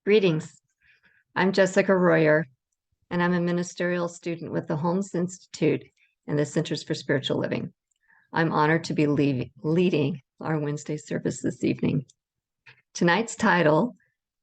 Greetings. I'm Jessica Royer, and I'm a ministerial student with the Holmes Institute and the Centers for Spiritual Living. I'm honored to be leading our Wednesday service this evening. Tonight's title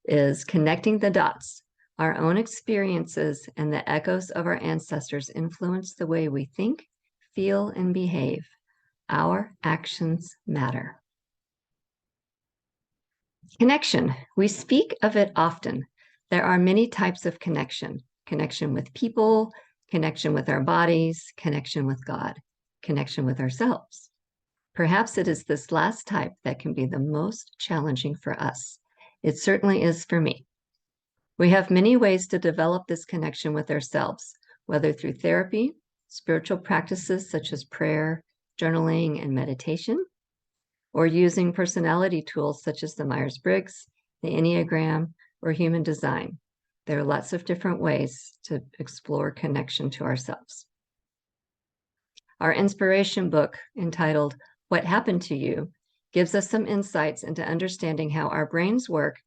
is Connecting the Dots. Our own experiences and the echoes of our ancestors influence the way we think, feel, and behave. Our actions matter. Connection. We speak of it often. There are many types of connection. Connection with people, connection with our bodies, connection with God, connection with ourselves. Perhaps it is this last type that can be the most challenging for us. It certainly is for me. We have many ways to develop this connection with ourselves, whether through therapy, spiritual practices such as prayer, journaling, and meditation, or using personality tools such as the Myers-Briggs, the Enneagram, or human design. There are lots of different ways to explore connection to ourselves. Our inspiration book, entitled What Happened to You, gives us some insights into understanding how our brains work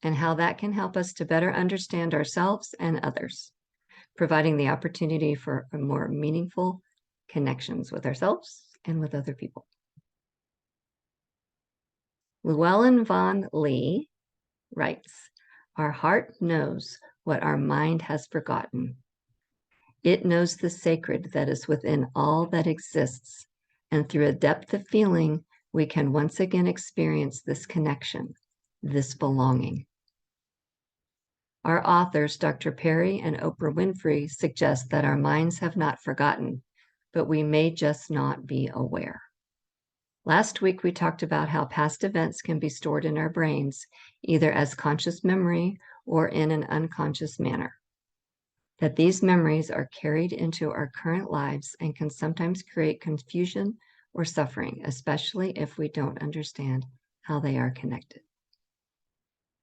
and how that can help us to better understand ourselves and others, providing the opportunity for more meaningful connections with ourselves and with other people. Llewellyn Vaughan Lee writes, "Our heart knows what our mind has forgotten. It knows the sacred that is within all that exists, and through a depth of feeling, we can once again experience this connection, this belonging." Our authors, Dr. Perry and Oprah Winfrey, suggest that our minds have not forgotten, but we may just not be aware. Last week, we talked about how past events can be stored in our brains, either as conscious memory or in an unconscious manner. That these memories are carried into our current lives and can sometimes create confusion or suffering, especially if we don't understand how they are connected.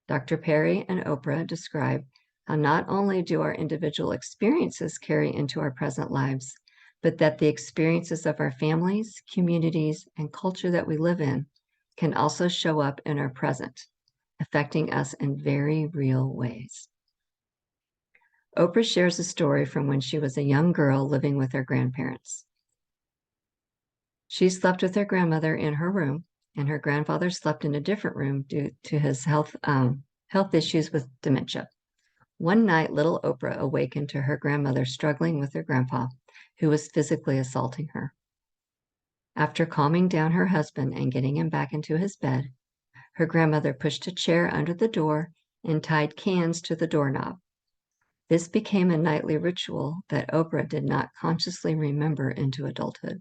Dr. Perry and Oprah describe how not only do our individual experiences carry into our present lives, but that the experiences of our families, communities, and culture that we live in can also show up in our present, affecting us in very real ways. Oprah shares a story from when she was a young girl living with her grandparents. She slept with her grandmother in her room, and her grandfather slept in a different room due to his health issues with dementia. One night, little Oprah awakened to her grandmother struggling with her grandpa, who was physically assaulting her. After calming down her husband and getting him back into his bed, her grandmother pushed a chair under the door and tied cans to the doorknob. This became a nightly ritual that Oprah did not consciously remember into adulthood.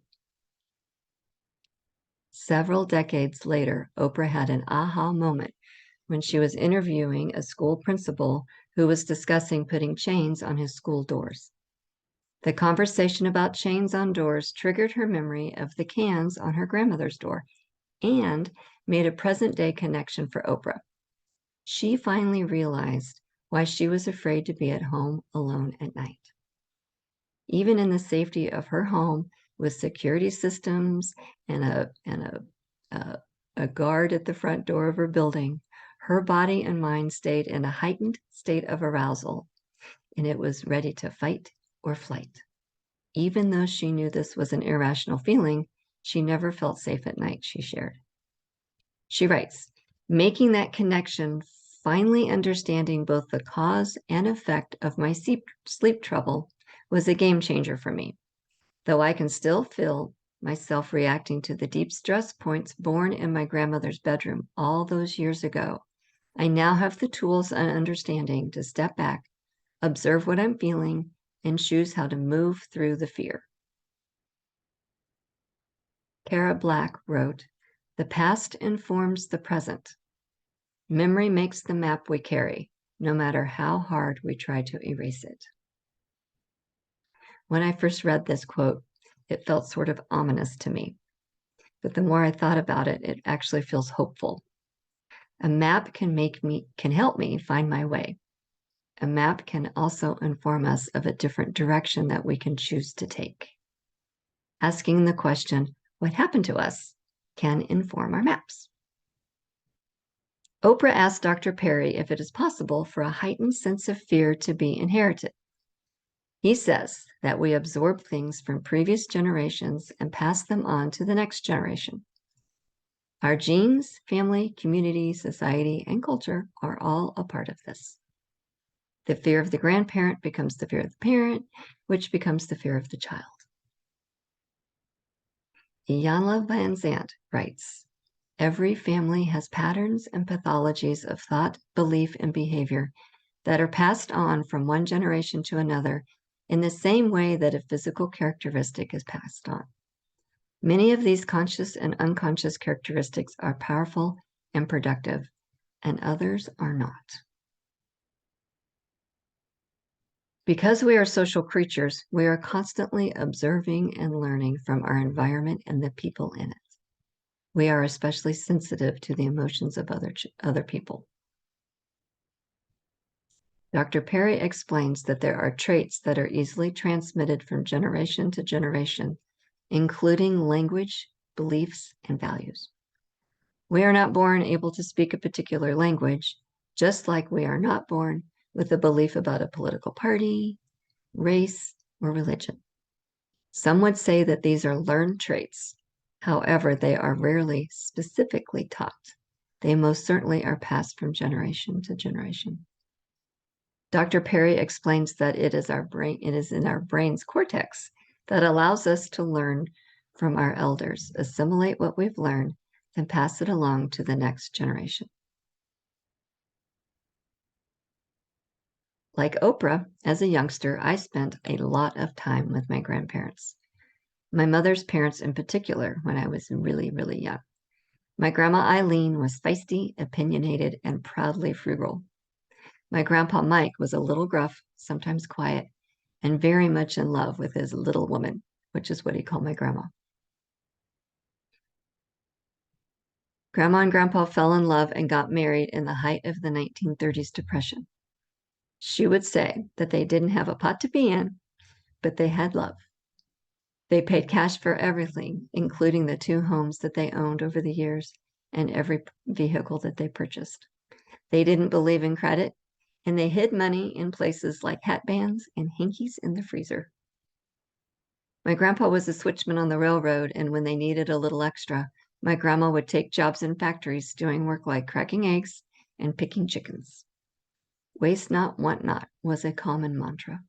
Several decades later, Oprah had an aha moment when she was interviewing a school principal who was discussing putting chains on his school doors. The conversation about chains on doors triggered her memory of the cans on her grandmother's door and made a present-day connection for Oprah. She finally realized why she was afraid to be at home alone at night. Even in the safety of her home, with security systems and a guard at the front door of her building, her body and mind stayed in a heightened state of arousal, and it was ready to fight or flight. Even though she knew this was an irrational feeling, she never felt safe at night, she shared. She writes, "Making that connection, finally understanding both the cause and effect of my sleep trouble was a game changer for me. Though I can still feel myself reacting to the deep stress points born in my grandmother's bedroom all those years ago, I now have the tools and understanding to step back, observe what I'm feeling, and choose how to move through the fear." Kara Black wrote, "The past informs the present. Memory makes the map we carry, no matter how hard we try to erase it." When I first read this quote, it felt sort of ominous to me. But the more I thought about it, it actually feels hopeful. A map can help me find my way. A map can also inform us of a different direction that we can choose to take. Asking the question, what happened to us, can inform our maps. Oprah asked Dr. Perry if it is possible for a heightened sense of fear to be inherited. He says that we absorb things from previous generations and pass them on to the next generation. Our genes, family, community, society, and culture are all a part of this. The fear of the grandparent becomes the fear of the parent, which becomes the fear of the child. Iyanla Van Zandt writes, every family has patterns and pathologies of thought, belief, and behavior that are passed on from one generation to another in the same way that a physical characteristic is passed on. Many of these conscious and unconscious characteristics are powerful and productive, and others are not. Because we are social creatures, we are constantly observing and learning from our environment and the people in it. We are especially sensitive to the emotions of other people. Dr. Perry explains that there are traits that are easily transmitted from generation to generation, including language, beliefs, and values. We are not born able to speak a particular language, just like we are not born with a belief about a political party, race, or religion. Some would say that these are learned traits. However, they are rarely specifically taught. They most certainly are passed from generation to generation. Dr. Perry explains that it is in our brain's cortex that allows us to learn from our elders, assimilate what we've learned, and pass it along to the next generation. Like Oprah, as a youngster, I spent a lot of time with my grandparents. My mother's parents in particular, when I was really, really young. My grandma Eileen was feisty, opinionated, and proudly frugal. My grandpa Mike was a little gruff, sometimes quiet, and very much in love with his little woman, which is what he called my grandma. Grandma and Grandpa fell in love and got married in the height of the 1930s Depression. She would say that they didn't have a pot to be in, but they had love. They paid cash for everything, including the 2 homes that they owned over the years and every vehicle that they purchased. They didn't believe in credit, and they hid money in places like hat bands and hankies in the freezer. My grandpa was a switchman on the railroad, and when they needed a little extra, my grandma would take jobs in factories doing work like cracking eggs and picking chickens. Waste not, want not was a common mantra.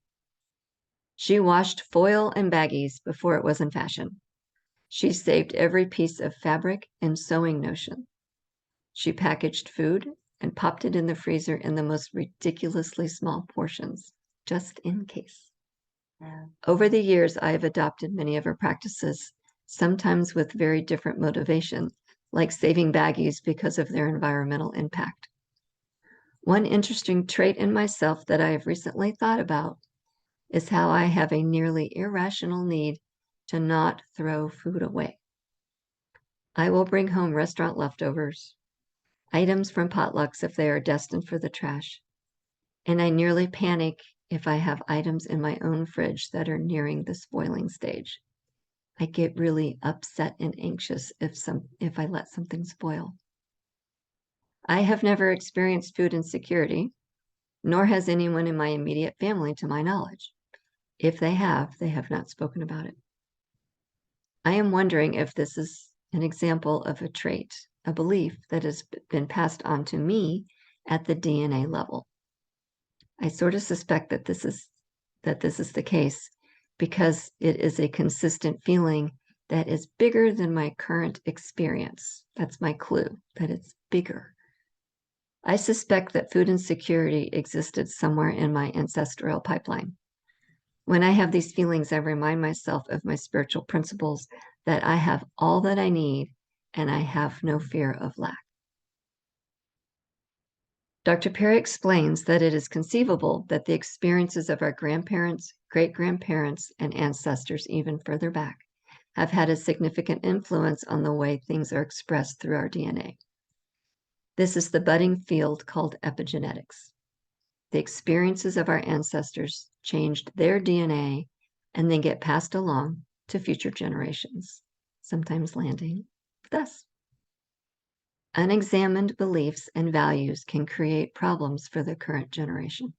She washed foil and baggies before it was in fashion. She saved every piece of fabric and sewing notion. She packaged food and popped it in the freezer in the most ridiculously small portions, just in case. Yeah. Over the years, I have adopted many of her practices, sometimes with very different motivation, like saving baggies because of their environmental impact. One interesting trait in myself that I have recently thought about is how I have a nearly irrational need to not throw food away. I will bring home restaurant leftovers, items from potlucks if they are destined for the trash, and I nearly panic if I have items in my own fridge that are nearing the spoiling stage. I get really upset and anxious if I let something spoil. I have never experienced food insecurity, nor has anyone in my immediate family to my knowledge. If they have not spoken about it. I am wondering if this is an example of a trait, a belief that has been passed on to me at the DNA level. I sort of suspect that this is the case because it is a consistent feeling that is bigger than my current experience. That's my clue, that it's bigger. I suspect that food insecurity existed somewhere in my ancestral pipeline. When I have these feelings, I remind myself of my spiritual principles, that I have all that I need and I have no fear of lack. Dr. Perry explains that it is conceivable that the experiences of our grandparents, great-grandparents, and ancestors even further back have had a significant influence on the way things are expressed through our DNA. This is the budding field called epigenetics. The experiences of our ancestors changed their DNA and then get passed along to future generations, sometimes landing with us. Unexamined beliefs and values can create problems for the current generation.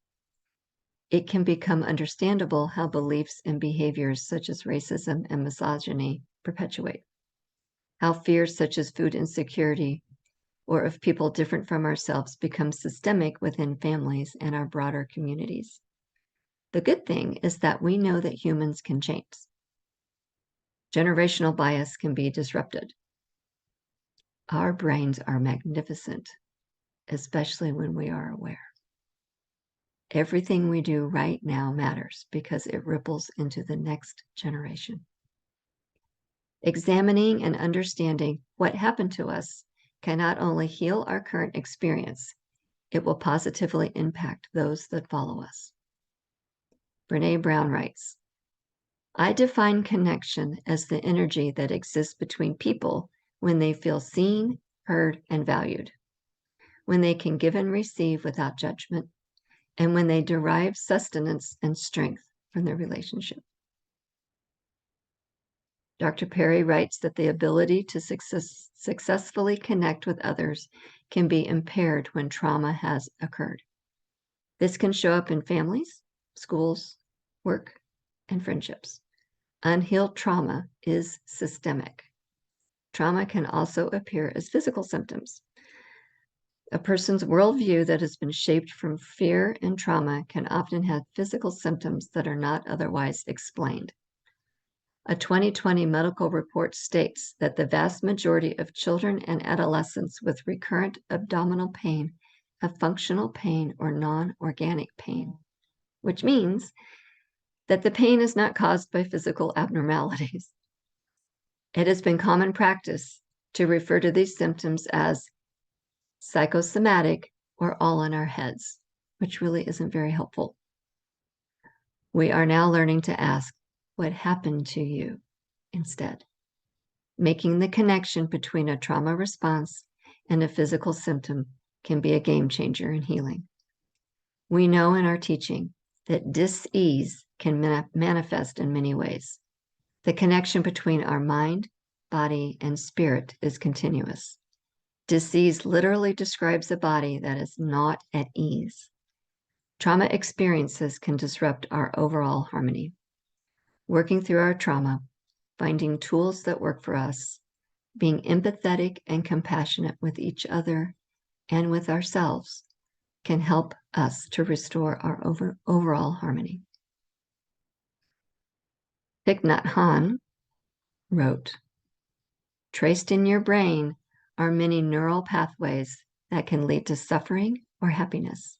It can become understandable how beliefs and behaviors such as racism and misogyny perpetuate, how fears such as food insecurity or of people different from ourselves become systemic within families and our broader communities. The good thing is that we know that humans can change. Generational bias can be disrupted. Our brains are magnificent, especially when we are aware. Everything we do right now matters because it ripples into the next generation. Examining and understanding what happened to us can not only heal our current experience, it will positively impact those that follow us. Brene Brown writes, I define connection as the energy that exists between people when they feel seen, heard, and valued, when they can give and receive without judgment, and when they derive sustenance and strength from their relationship. Dr. Perry writes that the ability to successfully connect with others can be impaired when trauma has occurred. This can show up in families, schools, work, and friendships. Unhealed trauma is systemic. Trauma can also appear as physical symptoms. A person's worldview that has been shaped from fear and trauma can often have physical symptoms that are not otherwise explained. A 2020 medical report states that the vast majority of children and adolescents with recurrent abdominal pain have functional pain or non-organic pain, which means that the pain is not caused by physical abnormalities. It has been common practice to refer to these symptoms as psychosomatic or all in our heads, which really isn't very helpful. We are now learning to ask, what happened to you instead? Making the connection between a trauma response and a physical symptom can be a game changer in healing. We know in our teaching that dis-ease can manifest in many ways. The connection between our mind, body, and spirit is continuous. Dis-ease literally describes a body that is not at ease. Trauma experiences can disrupt our overall harmony. Working through our trauma, finding tools that work for us, being empathetic and compassionate with each other and with ourselves can help us to restore our overall harmony. Thich Nhat Hanh wrote, traced in your brain are many neural pathways that can lead to suffering or happiness.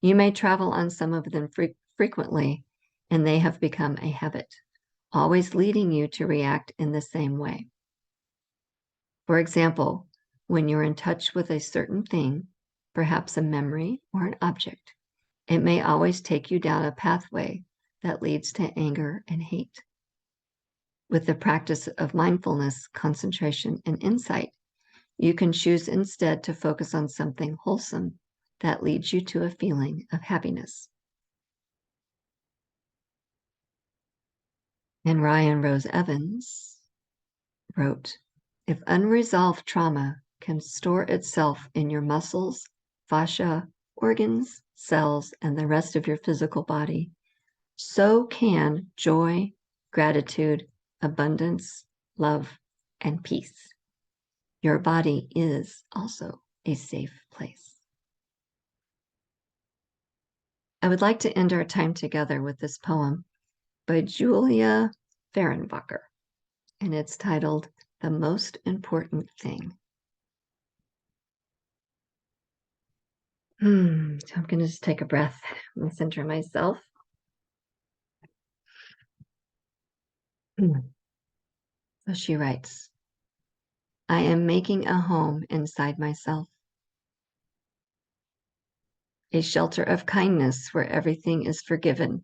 You may travel on some of them frequently, and they have become a habit, always leading you to react in the same way. For example, when you're in touch with a certain thing, perhaps a memory or an object, it may always take you down a pathway that leads to anger and hate. With the practice of mindfulness, concentration, and insight, you can choose instead to focus on something wholesome that leads you to a feeling of happiness. And Ryan Rose Evans wrote, if unresolved trauma can store itself in your muscles, fascia, organs, cells, and the rest of your physical body, so can joy, gratitude, abundance, love, and peace. Your body is also a safe place. I would like to end our time together with this poem by Julia Fehrenbacher, and it's titled The Most Important Thing. So I'm going to just take a breath and center myself. So she writes, I am making a home inside myself, a shelter of kindness where everything is forgiven,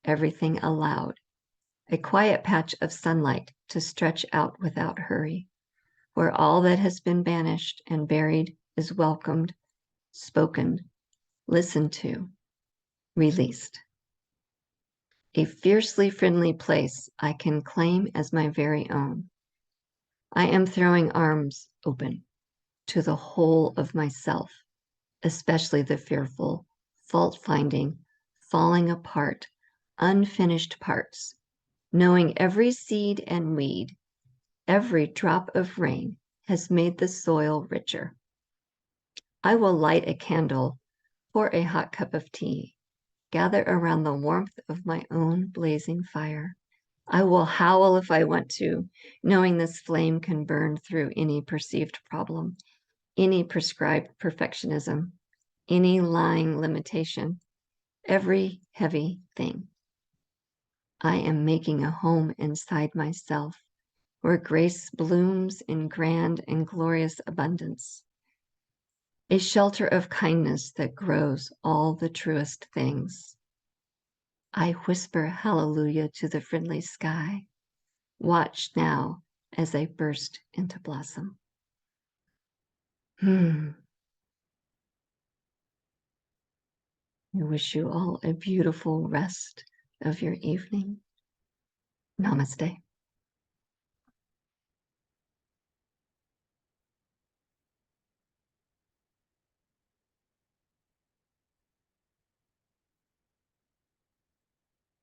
everything allowed, a quiet patch of sunlight to stretch out without hurry, where all that has been banished and buried is welcomed, spoken, listened to, released. A fiercely friendly place I can claim as my very own. I am throwing arms open, to the whole of myself, especially the fearful, fault-finding, falling apart, unfinished parts, knowing every seed and weed, every drop of rain has made the soil richer. I will light a candle, pour a hot cup of tea, gather around the warmth of my own blazing fire. I will howl if I want to, knowing this flame can burn through any perceived problem, any prescribed perfectionism, any lying limitation, every heavy thing. I am making a home inside myself where grace blooms in grand and glorious abundance, a shelter of kindness that grows all the truest things. I whisper hallelujah to the friendly sky. Watch now as I burst into blossom. I wish you all a beautiful rest of your evening. Namaste.